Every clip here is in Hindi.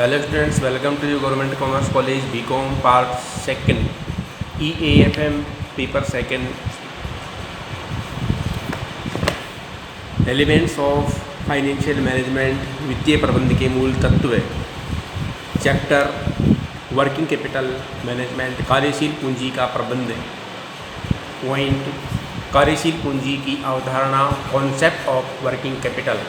Hello students, welcome to government commerce college BCom part second EAFM paper second elements of financial management वित्तीय प्रबंध के मूल तत्व चैप्टर वर्किंग कैपिटल मैनेजमेंट कार्यशील पूंजी का प्रबंध पॉइंट कार्यशील पूंजी की अवधारणा कॉन्सेप्ट ऑफ वर्किंग कैपिटल।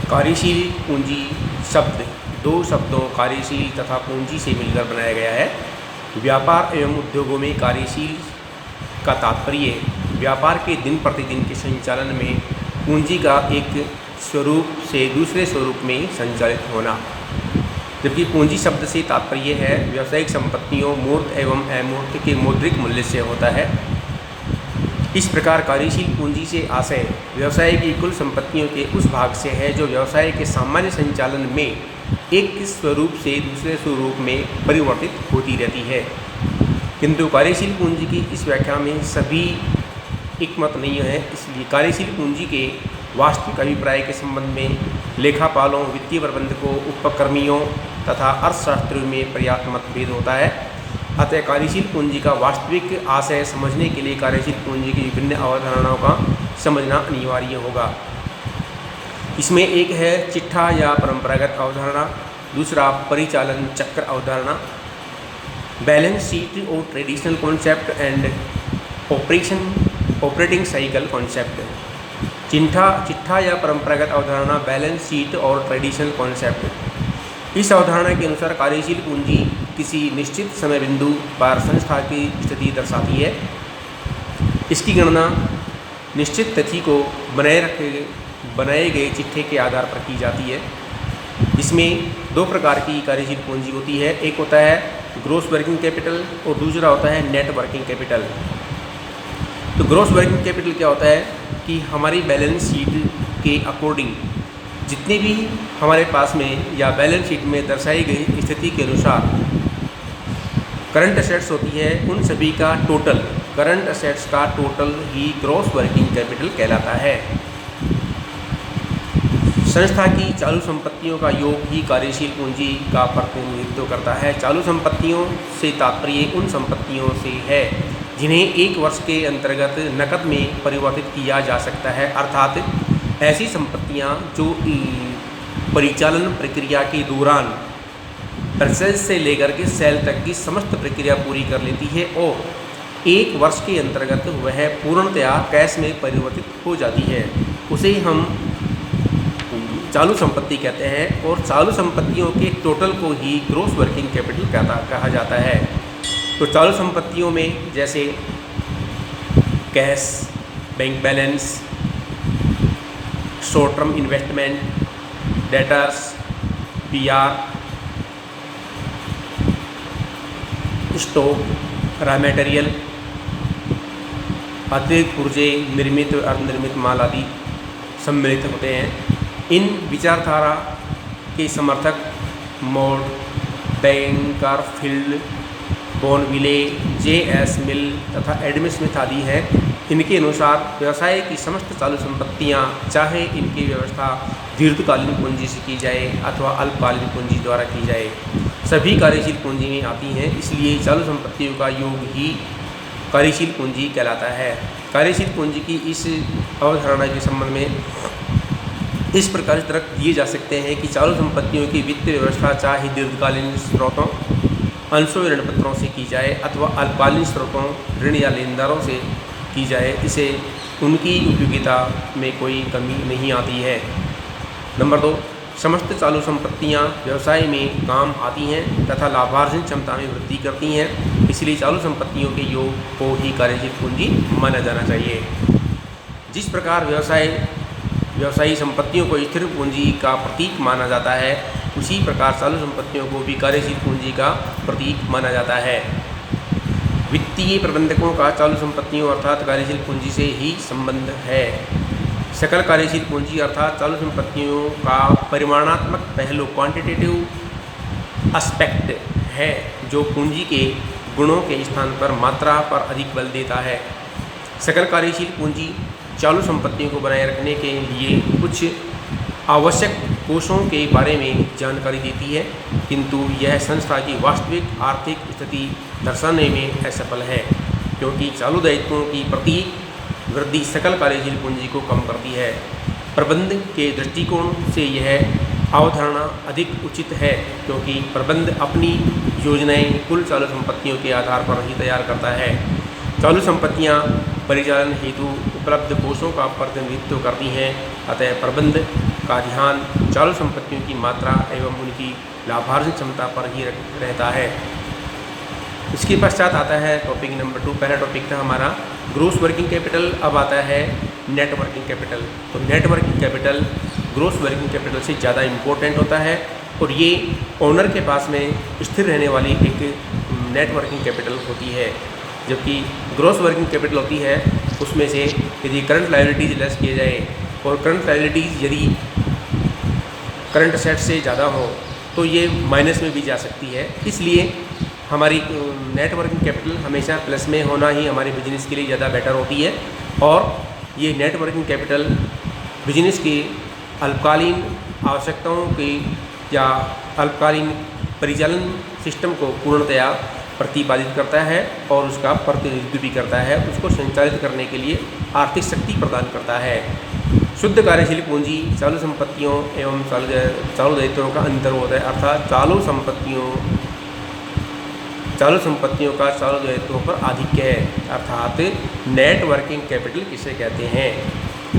कार्यशील पूंजी शब्द दो शब्दों कार्यशील तथा पूंजी से मिलकर बनाया गया है। व्यापार एवं उद्योगों में कार्यशील का तात्पर्य व्यापार के दिन प्रतिदिन के संचालन में पूंजी का एक स्वरूप से दूसरे स्वरूप में संचालित होना, जबकि पूंजी शब्द से तात्पर्य है व्यावसायिक संपत्तियों मूर्त एवं अमूर्त के मौद्रिक मूल्य से होता है। इस प्रकार कार्यशील पूंजी से आशय व्यवसाय की कुल संपत्तियों के उस भाग से है जो व्यवसाय के सामान्य संचालन में एक स्वरूप से दूसरे स्वरूप में परिवर्तित होती रहती है। किंतु कार्यशील पूंजी की इस व्याख्या में सभी एकमत नहीं है, इसलिए कार्यशील पूंजी के वास्तविक अभिप्राय के संबंध में लेखापालों, वित्तीय प्रबंधकों, उपकर्मियों तथा अर्थशास्त्रियों में पर्याप्त मतभेद होता है। अतः कार्यशील पूंजी का वास्तविक आशय समझने के लिए कार्यशील पूंजी की विभिन्न अवधारणाओं का समझना अनिवार्य होगा। इसमें एक है चिट्ठा या परंपरागत अवधारणा, दूसरा परिचालन चक्र अवधारणा, बैलेंस शीट और traditional concept and operating cycle concept. चिट्ठा या परंपरागत अवधारणा, बैलेंस शीट और ट्रेडिशनल कॉन्सेप्ट। इस अवधारणा के अनुसार कार्यशील पूंजी किसी निश्चित समय बिंदु पर संस्था की स्थिति दर्शाती है। इसकी गणना निश्चित तिथि को बनाए गए चिट्ठे के आधार पर की जाती है। इसमें दो प्रकार की कार्यशील पूंजी होती है, एक होता है ग्रॉस वर्किंग कैपिटल और दूसरा होता है नेट वर्किंग कैपिटल। तो ग्रॉस वर्किंग कैपिटल क्या होता है कि हमारी बैलेंस शीट के अकॉर्डिंग जितने भी हमारे पास में या बैलेंस शीट में दर्शाई गई स्थिति के अनुसार करंट असेट्स होती है, उन सभी का टोटल, करंट असेट्स का टोटल ही ग्रॉस वर्किंग कैपिटल कहलाता है। संस्था की चालू संपत्तियों का योग ही कार्यशील पूंजी का प्रतिनिधित्व करता है। चालू संपत्तियों से तात्पर्य उन संपत्तियों से है जिन्हें एक वर्ष के अंतर्गत नकद में परिवर्तित किया जा सकता है, अर्थात ऐसी संपत्तियां जो परिचालन प्रक्रिया के दौरान परचेज से लेकर के सेल तक की समस्त प्रक्रिया पूरी कर लेती है और एक वर्ष के अंतर्गत वह पूर्णतया कैश में परिवर्तित हो जाती है, उसे हम चालू संपत्ति कहते हैं। और चालू संपत्तियों के टोटल को ही ग्रॉस वर्किंग कैपिटल कहा जाता है। तो चालू संपत्तियों में जैसे cash, bank balance, short term investment, debtors, PR, stock, raw material, अतिरिक्त पुर्जे, निर्मित और अर्धनिर्मित माल आदि सम्मिलित होते हैं। इन विचारधारा के समर्थक मोड, बैंकर, फील्ड, बॉर्नविले, JS मिल तथा एडम स्मिथ आदि हैं। इनके अनुसार व्यवसाय की समस्त चालू संपत्तियां, चाहे इनकी व्यवस्था दीर्घकालीन पूंजी से की जाए अथवा अल्पकालीन पूंजी द्वारा की जाए, सभी कार्यशील पूंजी में आती हैं। इसलिए चालू संपत्तियों का योग ही कार्यशील पूंजी कहलाता है। कार्यशील पूंजी की इस अवधारणा के संबंध में इस प्रकार तर्क दिए जा सकते हैं कि चालू संपत्तियों की वित्तीय व्यवस्था चाहे दीर्घकालीन स्रोतों, अंशों ऋण पत्रों से की जाए अथवा अल्पकालीन स्रोतों, ऋण या लेनदारों से की जाए, इसे उनकी उपयोगिता में कोई कमी नहीं आती है। नंबर 2, समस्त चालू संपत्तियां व्यवसाय में काम आती हैं तथा लाभार्जन क्षमता में वृद्धि करती हैं, इसलिए चालू संपत्तियों के योग को ही कार्यशील पूंजी माना जाना चाहिए। जिस प्रकार व्यवसायी संपत्तियों को स्थिर पूंजी का प्रतीक माना जाता है, उसी प्रकार चालू संपत्तियों को भी कार्यशील पूंजी का प्रतीक माना जाता है। वित्तीय प्रबंधकों का चालू संपत्तियों अर्थात कार्यशील पूंजी से ही संबंध है। सकल कार्यशील पूंजी अर्थात चालू संपत्तियों का परिमाणात्मक पहलू, क्वांटिटेटिव एस्पेक्ट है, जो पूंजी के गुणों के स्थान पर मात्रा पर अधिक बल देता है। सकल कार्यशील पूंजी चालू संपत्तियों को बनाए रखने के लिए कुछ आवश्यक कोषों के बारे में जानकारी देती है, किंतु यह संस्था की वास्तविक आर्थिक स्थिति दर्शाने में असफल है, क्योंकि चालू दायित्वों की प्रत्येक वृद्धि सकल कार्यशील पूंजी को कम करती है। प्रबंध के दृष्टिकोण से यह अवधारणा अधिक उचित है, क्योंकि प्रबंध अपनी योजनाएं कुल चालू संपत्तियों के आधार पर ही तैयार करता है। चालू संपत्तियां परिचालन हेतु उपलब्ध कोषों का प्रतिनिधित्व करती हैं, अतः प्रबंध का ध्यान चालू संपत्तियों की मात्रा एवं उनकी लाभार्जन क्षमता पर ही रहता है। इसके पश्चात आता है टॉपिक नंबर 2। पहला टॉपिक था हमारा ग्रोस वर्किंग कैपिटल, अब आता है नेट वर्किंग कैपिटल। तो net working capital gross working capital से ज़्यादा इम्पोर्टेंट होता है और ये ओनर के पास में स्थिर रहने वाली एक नेट वर्किंग कैपिटल होती है, जबकि ग्रोस वर्किंग कैपिटल होती है उसमें से यदि करंट लायबिलिटीज लेस किए जाए और करंट लायबिलिटीज यदि करंट असेट से ज़्यादा हो तो ये माइनस में भी जा सकती है। इसलिए हमारी नेट वर्किंग कैपिटल हमेशा प्लस में होना ही हमारे बिजनेस के लिए ज़्यादा बेटर होती है, और ये नेट वर्किंग कैपिटल बिजनेस की अल्पकालीन आवश्यकताओं की या अल्पकालीन परिचालन सिस्टम को पूर्णतया प्रतिपादित करता है और उसका प्रतिनिधित्व भी करता है, उसको संचालित करने के लिए आर्थिक शक्ति प्रदान करता है। शुद्ध कार्यशील पूंजी चालू संपत्तियों एवं चालू दायित्वों का अंतर होता है, अर्थात चालू संपत्तियों का चालू दायित्वों पर आधिक्य है, अर्थात नेट वर्किंग कैपिटल किसे कहते हैं।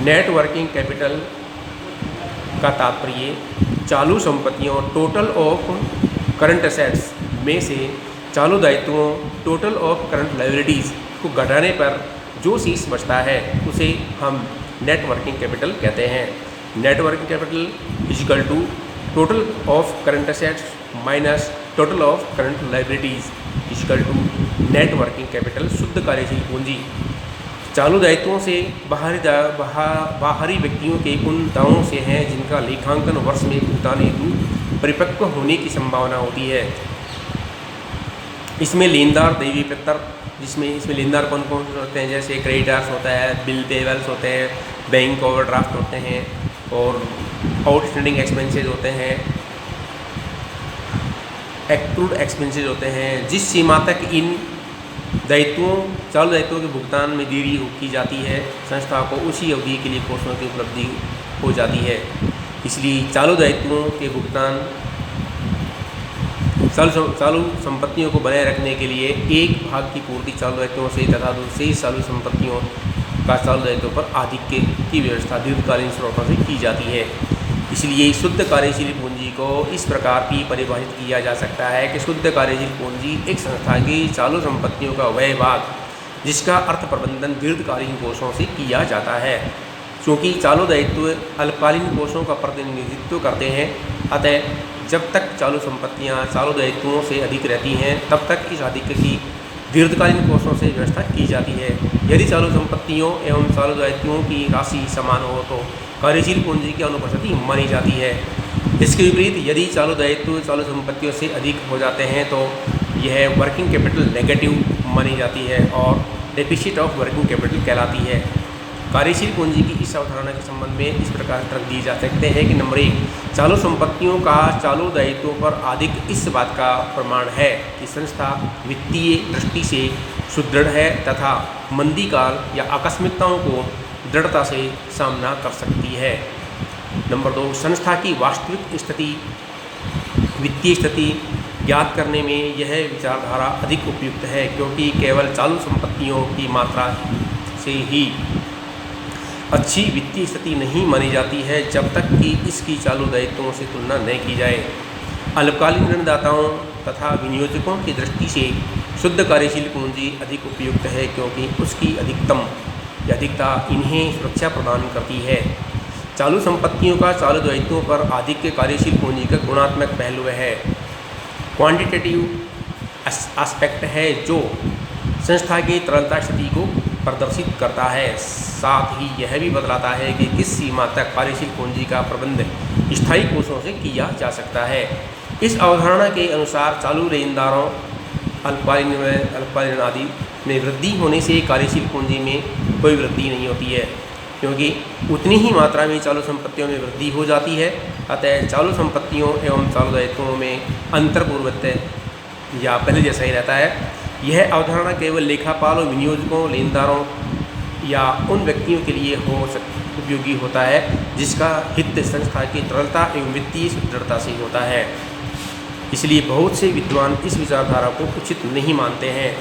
नेट वर्किंग कैपिटल का तात्पर्य चालू संपत्तियों टोटल ऑफ करंट असेट्स में से चालू दायित्वों टोटल ऑफ करंट लायबिलिटीज़ को घटाने पर जो शेष बचता है उसे हम नेट वर्किंग कैपिटल कहते हैं। Net working capital equal to total of current assets minus total of current liabilities equal to net working capital. शुद्ध कार्यशील पूंजी चालू दायित्वों से बाहरी व्यक्तियों के उन दावों से हैं जिनका लेखांकन वर्ष में भुगतान हेतु परिपक्व होने की संभावना होती है। इसमें लेनदार देवी पितर, इसमें लेनदार कौन कौन से होते हैं, जैसे क्रेडिटर्स होता है, बिल पेबल्स होते हैं, बैंक ओवरड्राफ्ट होते हैं और आउटस्टैंडिंग एक्सपेंसेस होते हैं, एक्रूड एक्सपेंसेस होते हैं। जिस सीमा तक इन चालू दायित्वों के भुगतान में देरी की जाती है, संस्था को उसी अवधि के लिए कोषों की उपलब्धि हो जाती है। इसलिए चालू दायित्वों के भुगतान चालू संपत्तियों को बनाए रखने के लिए एक भाग की पूर्ति चालू दायित्वों से तथा दूसरी चालू संपत्तियों का चालू दायित्वों पर आधिक्य की व्यवस्था दीर्घकालीन स्रोतों से की जाती है। इसलिए शुद्ध कार्यशील पूंजी को इस प्रकार भी परिभाषित किया जा सकता है कि शुद्ध कार्यशील पूंजी एक संस्था की चालू संपत्तियों का वह भाग जिसका अर्थ प्रबंधन दीर्घकालीन कोषों से किया जाता है। क्योंकि चालू दायित्व अल्पकालीन कोषों का प्रतिनिधित्व करते हैं, अतः जब तक चालू संपत्तियां चालू दायित्वों से अधिक रहती हैं तब तक इस आधिक्य की दीर्घकालीन कोषों से व्यवस्था की जाती है। यदि चालू संपत्तियों एवं चालू दायित्वों की राशि समान हो तो कार्यशील पूंजी की अनुपस्थिति मानी जाती है। इसके विपरीत यदि चालू दायित्व चालू संपत्तियों से अधिक हो जाते हैं तो यह वर्किंग कैपिटल नेगेटिव मानी जाती है और डेफिसिट ऑफ वर्किंग कैपिटल कहलाती है। कार्यशील पूंजी की इस अवधारणा के संबंध में इस प्रकार तर्क दिए जा सकते हैं कि नंबर 1, चालू संपत्तियों का चालू दायित्वों पर अधिक इस बात का प्रमाण है कि संस्था वित्तीय दृष्टि से सुदृढ़ है तथा मंदी काल या आकस्मिकताओं को दृढ़ता से सामना कर सकती है। नंबर 2, संस्था की वास्तविक स्थिति वित्तीय स्थिति ज्ञात करने में यह विचारधारा अधिक उपयुक्त है, क्योंकि केवल चालू संपत्तियों की मात्रा से ही अच्छी वित्तीय स्थिति नहीं मानी जाती है जब तक कि इसकी चालू दायित्वों से तुलना न की जाए। अल्पकालीन ऋणदाताओं तथा विनियोजकों की दृष्टि से शुद्ध कार्यशील पूंजी अधिक उपयुक्त है, क्योंकि उसकी अधिकता इन्हें सुरक्षा प्रदान करती है। चालू संपत्तियों का चालू दायित्वों पर आधिक्य कार्यशील पूंजी का गुणात्मक पहलू है, क्वांटिटेटिव एस्पेक्ट है जो संस्था की तरलता स्थिति को प्रदर्शित करता है। साथ ही यह भी बतलाता है कि किस सीमा तक कार्यशील पूंजी का प्रबंध स्थायी कोषों से किया जा सकता है। इस अवधारणा के अनुसार चालू लेनदारों अल्पकालीन आदि में वृद्धि होने से कार्यशील पूंजी में कोई वृद्धि नहीं होती है, क्योंकि उतनी ही मात्रा में चालू संपत्तियों में वृद्धि हो जाती है, अतः चालू संपत्तियों एवं चालू दायित्वों में अंतर पूर्वतः या पहले जैसा ही रहता है। यह अवधारणा केवल लेखापाल और विनियोजकों, लेनदारों या उन व्यक्तियों के लिए उपयोगी होता है जिसका हित संस्था की तरलता एवं वित्तीय सुदृढ़ता से होता है। इसलिए बहुत से विद्वान इस विचारधारा को उचित नहीं मानते हैं।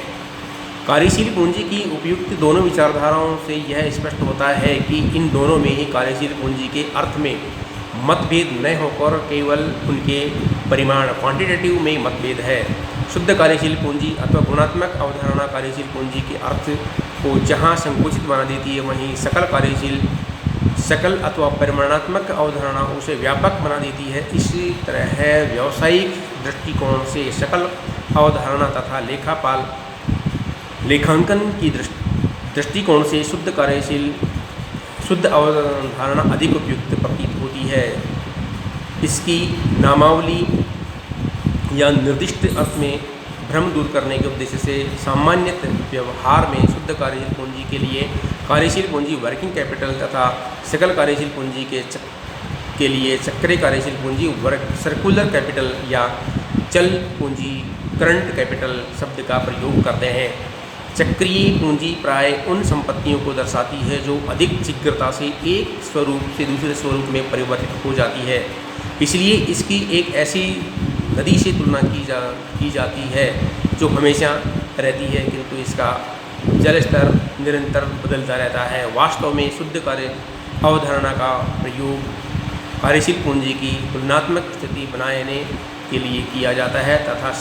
कार्यशील पूंजी की उपयुक्त दोनों विचारधाराओं से यह स्पष्ट होता है कि इन दोनों में ही कार्यशील पूंजी के अर्थ में मतभेद न होकर केवल उनके परिमाण क्वांटिटेटिव में मतभेद है। शुद्ध कार्यशील पूंजी अथवा गुणात्मक अवधारणा कार्यशील पूंजी के अर्थ को जहां संकुचित बना देती है, वहीं सकल अथवा परिमाणात्मक अवधारणा उसे व्यापक बना देती है। इसी तरह व्यावसायिक दृष्टिकोण से सकल अवधारणा तथा लेखांकन की दृष्टिकोण से शुद्ध अवधारणा अधिक उपयुक्त प्रतीत होती है। इसकी नामावली या निर्दिष्ट अर्थ में भ्रम दूर करने के उद्देश्य से सामान्यतः व्यवहार में शुद्ध कार्यशील पूंजी के लिए कार्यशील पूंजी वर्किंग कैपिटल तथा सकल कार्यशील पूंजी के लिए चक्रीय कार्यशील पूंजी सर्कुलर कैपिटल या चल पूंजी करंट कैपिटल शब्द का प्रयोग करते हैं। चक्रीय पूंजी प्राय उन संपत्तियों को दर्शाती है जो अधिक शीघ्रता से एक स्वरूप से दूसरे स्वरूप में परिवर्तित हो जाती है। इसलिए इसकी एक ऐसी नदी से तुलना की जाती है जो हमेशा रहती है, किंतु इसका जल स्तर निरंतर बदलता रहता है। वास्तव में शुद्ध कार्य अवधारणा का प्रयोग कार्यशील पूंजी की तुलनात्मक स्थिति बनाने के लिए किया जाता है तथा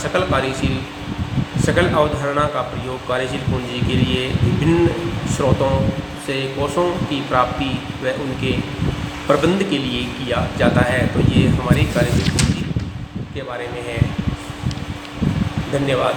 सकल अवधारणा का प्रयोग कार्यशील पूंजी के लिए विभिन्न स्रोतों से कोषों की प्राप्ति व उनके प्रबंध के लिए किया जाता है। तो ये हमारी कार्यशील पूंजी के बारे में है। धन्यवाद।